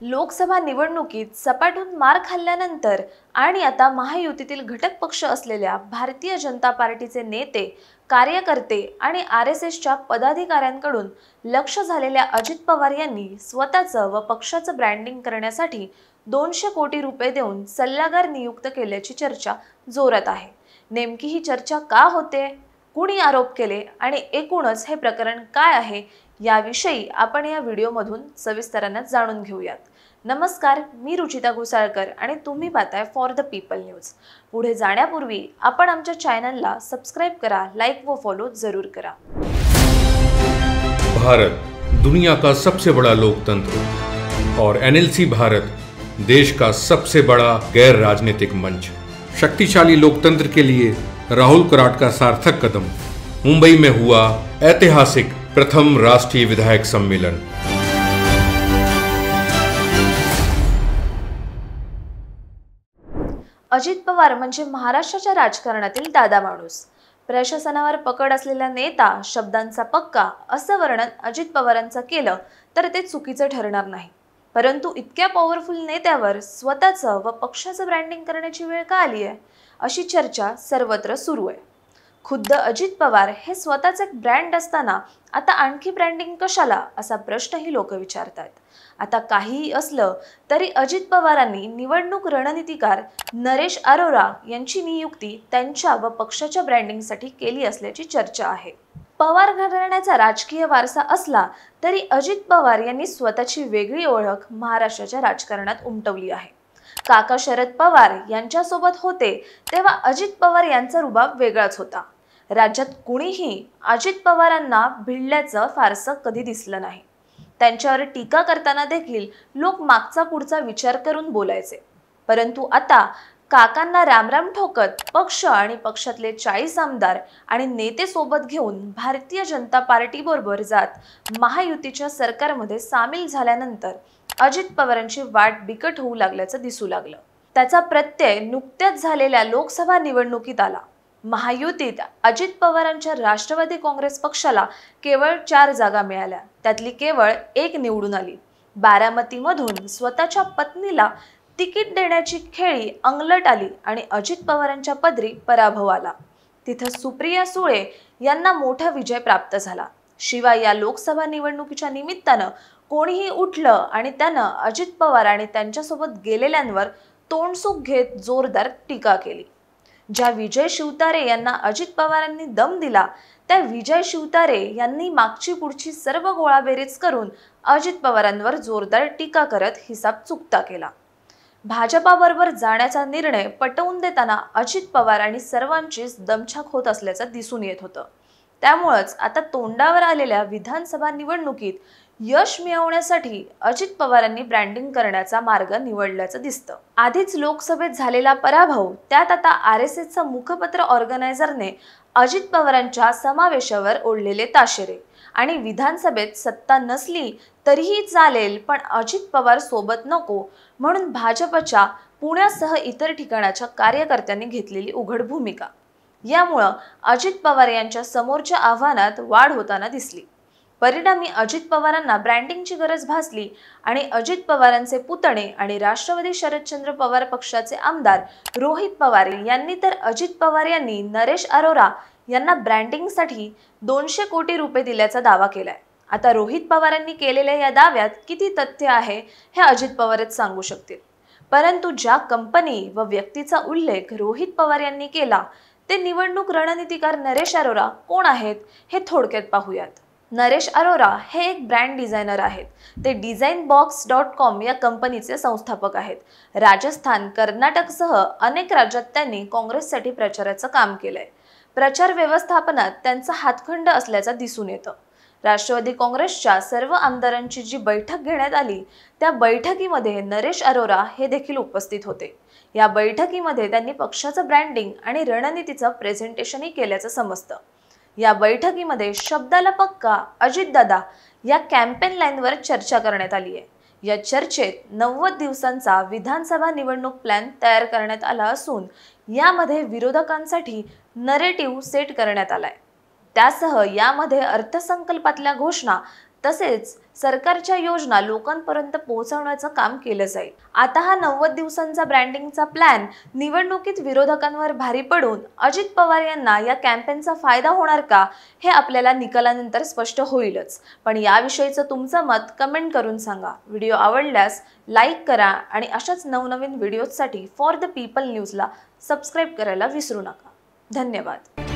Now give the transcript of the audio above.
लोकसभा निवडणुकीत सपाटून मार खाल्ल्यानंतर आणि आता महायुतीतील घटक पक्ष असलेल्या भारतीय जनता पार्टीचे नेते, कार्यकर्ते आणि आरएसएसच्या पदाधिकाऱ्यांकडून लक्ष झालेल्या अजित पवार यांनी स्वतःचं व पक्षाचं ब्रँडिंग करण्यासाठी 200 कोटी रुपये देऊन सल्लागार नियुक्त केल्याची चर्चा जोरात आहे। नेमकी ही चर्चा का होते, कुणी आरोप केले आणि एकूणच हे प्रकरण काय आहे याविषयी आपण या व्हिडिओमधून सविस्तराने जाणून घेऊयात। नमस्कार, मी रुचिता घोसाळकर आणि तुम्ही पाहताय फॉर द पीपल न्यूज। पुढे जाण्यापूर्वी आपण आमच्या चॅनलला सबस्क्राइब करा, लाईक व फॉलो जरूर करा। भारत दुनिया का सबसे बड़ा लोकतंत्र और एनएलसी भारत देश का सबसे बड़ा गैर राजनीतिक मंच। शक्तिशाली लोकतंत्र के लिए राहुल कराट का सार्थक कदम। मुंबई में हुआ ऐतिहासिक प्रथम राष्ट्रीय विधायक सम्मेलन। अजित पवार म्हणजे महाराष्ट्राच्या राजकारणातील दादा माणूस, प्रशासनावर पकड असलेला नेता, शब्दांचा पक्का असं वर्णन अजित पवारांचं केलं तर ते चुकीचं ठरणार नाही। परंतु इतक्या पॉवरफुल नेत्यावर स्वतःचं व पक्षाचं ब्रँडिंग करण्याची वेळ का आली आहे, अशी चर्चा सर्वत्र सुरू आहे। खुद्द अजित पवार हे स्वतःचे एक ब्रँड असताना आता आणखी ब्रँडिंग कशाला, असा प्रश्नही लोक विचारतात। आता काहीही असलं तरी अजित पवारांनी निवडणूक रणनीतिकार नरेश अरोरा यांची नियुक्ती त्यांच्या व पक्षाच्या ब्रँडिंगसाठी केली असल्याची चर्चा आहे। पवार घराण्याचा राजकीय वारसा असला तरी अजित पवार यांनी स्वतःची वेगळी ओळख महाराष्ट्राच्या राजकारणात उमटवली आहे। काका शरद पवार यांच्यासोबत होते तेव्हा अजित पवार यांचा रुबाब वेगळाच होता। राज्यात कुणीही अजित पवारांना भिडल्याचं फारसं कधी दिसलं नाही। त्यांच्यावर टीका करताना देखील लोक मागचा पुढचा विचार करून बोलायचे। परंतु आता काकांना रामराम ठोकत पक्ष आणि पक्षातले 40 आमदार आणि नेते सोबत घेऊन भारतीय जनता पार्टी बरोबर जात महायुतीच्या सरकारमध्ये सामील झाल्यानंतर अजित पवारांची वाट बिकट होऊ लागल्याचं दिसू लागलं। त्याचा प्रत्यय नुकत्याच झालेल्या लोकसभा निवडणुकीत आला। महायुतीत अजित पवारांच्या राष्ट्रवादी काँग्रेस पक्षाला केवळ 4 जागा मिळाल्या, त्यातली केवळ 1 निवडून आली। बारामतीमधून स्वतःच्या पत्नीला तिकीट देण्याची खेळी अंगलट आली आणि अजित पवारांच्या पदरी पराभव आला। तिथं सुप्रिया सुळे यांना मोठा विजय प्राप्त झाला। शिवाय या लोकसभा निवडणुकीच्या निमित्तानं कोणीही उठलं आणि त्यानं अजित पवार आणि त्यांच्यासोबत गेलेल्यांवर तोंडसुख घेत जोरदार टीका केली। ज्या विजय शिवतारे यांना अजित पवारांनी दम दिला त्या विजय शिवतारे यांनी मागची पुढची सर्व गोळाबेरीज करून अजित पवारांवर जोरदार टीका करत हिसाब चुकता केला। भाजपाबरोबर जाण्याचा निर्णय पटवून देताना अजित पवार आणि सर्वांचीच दमछाक होत असल्याचं दिसून येत होतं। त्यामुळेच आता तोंडावर आलेल्या विधानसभा निवडणुकीत यश मिळवण्यासाठी अजित पवारांनी ब्रँडिंग करण्याचा मार्ग निवडल्याचं दिसतं। आधीच लोकसभेत झालेला पराभव, त्यात आता आरएसएसचा मुखपत्र ऑर्गनायझरने अजित पवारांच्या समावेशावर ओढलेले ताशेरे आणि विधानसभेत सत्ता नसली तरीही चालेल पण अजित पवार सोबत नको म्हणून भाजपच्या पुण्यासह इतर ठिकाणाच्या कार्यकर्त्यांनी घेतलेली उघड भूमिका, यामुळे अजित पवार यांच्या समोरच्या आव्हानात वाढ होताना दिसली। परिणामी अजित पवारांना ब्रँडिंगची गरज भासली आणि अजित पवारांचे पुतणे आणि राष्ट्रवादी शरदचंद्र पवार पक्षाचे आमदार रोहित पवार यांनी तर अजित पवार यांनी नरेश अरोरा यांना ब्रँडिंगसाठी 200 कोटी रुपये दिल्याचा दावा केलाय। आता रोहित पवारांनी केलेल्या या दाव्यात किती तथ्य आहे हे अजित पवारच सांगू शकतील। परंतु ज्या कंपनी व व्यक्तीचा उल्लेख रोहित पवार यांनी केला ते निवडणूक रणनीतिकार नरेश अरोरा कोण आहेत हे थोडक्यात पाहूयात। नरेश अरोरा हे एक ब्रँड डिझायनर आहेत। ते डिझाइनबॉक्स.com या कंपनीचे संस्थापक आहेत। राजस्थान, कर्नाटकसह अनेक राज्यात त्यांनी काँग्रेससाठी प्रचाराचं काम केलंय। प्रचार व्यवस्थापनात त्यांचा हातखंड असल्याचं दिसून येतं। राष्ट्रवादी काँग्रेसच्या सर्व आमदारांची जी बैठक घेण्यात आली त्या बैठकीमध्ये नरेश अरोरा हे देखील उपस्थित होते। या बैठकीमध्ये त्यांनी पक्षाचं ब्रँडिंग आणि रणनीतीचं प्रेझेंटेशनही केल्याचं समजतं। या बैठकीमध्ये शब्दाला पक्का अजितदादा या कॅम्पेन लाईनवर चर्चा करण्यात आली आहे। या चर्चेत 90 दिवसांचा विधानसभा निवडणूक प्लॅन तयार करण्यात आला असून यामध्ये विरोधकांसाठी नरेटिव्ह सेट करण्यात आलाय। त्यासह यामध्ये अर्थसंकल्पातल्या घोषणा तसेच सरकारच्या योजना लोकांपर्यंत पोहोचवण्याचं काम केलं जाईल। आता हा 90 दिवसांचा ब्रँडिंगचा प्लॅन निवडणुकीत विरोधकांवर भारी पडून अजित पवार यांना या कॅम्पेनचा फायदा होणार का हे आपल्याला निकालानंतर स्पष्ट होईलच। पण याविषयीचं तुमचं मत कमेंट करून सांगा। व्हिडिओ आवडल्यास लाईक करा आणि अशाच नवनवीन व्हिडिओजसाठी फॉर द पीपल न्यूजला सबस्क्राईब करायला विसरू नका। धन्यवाद।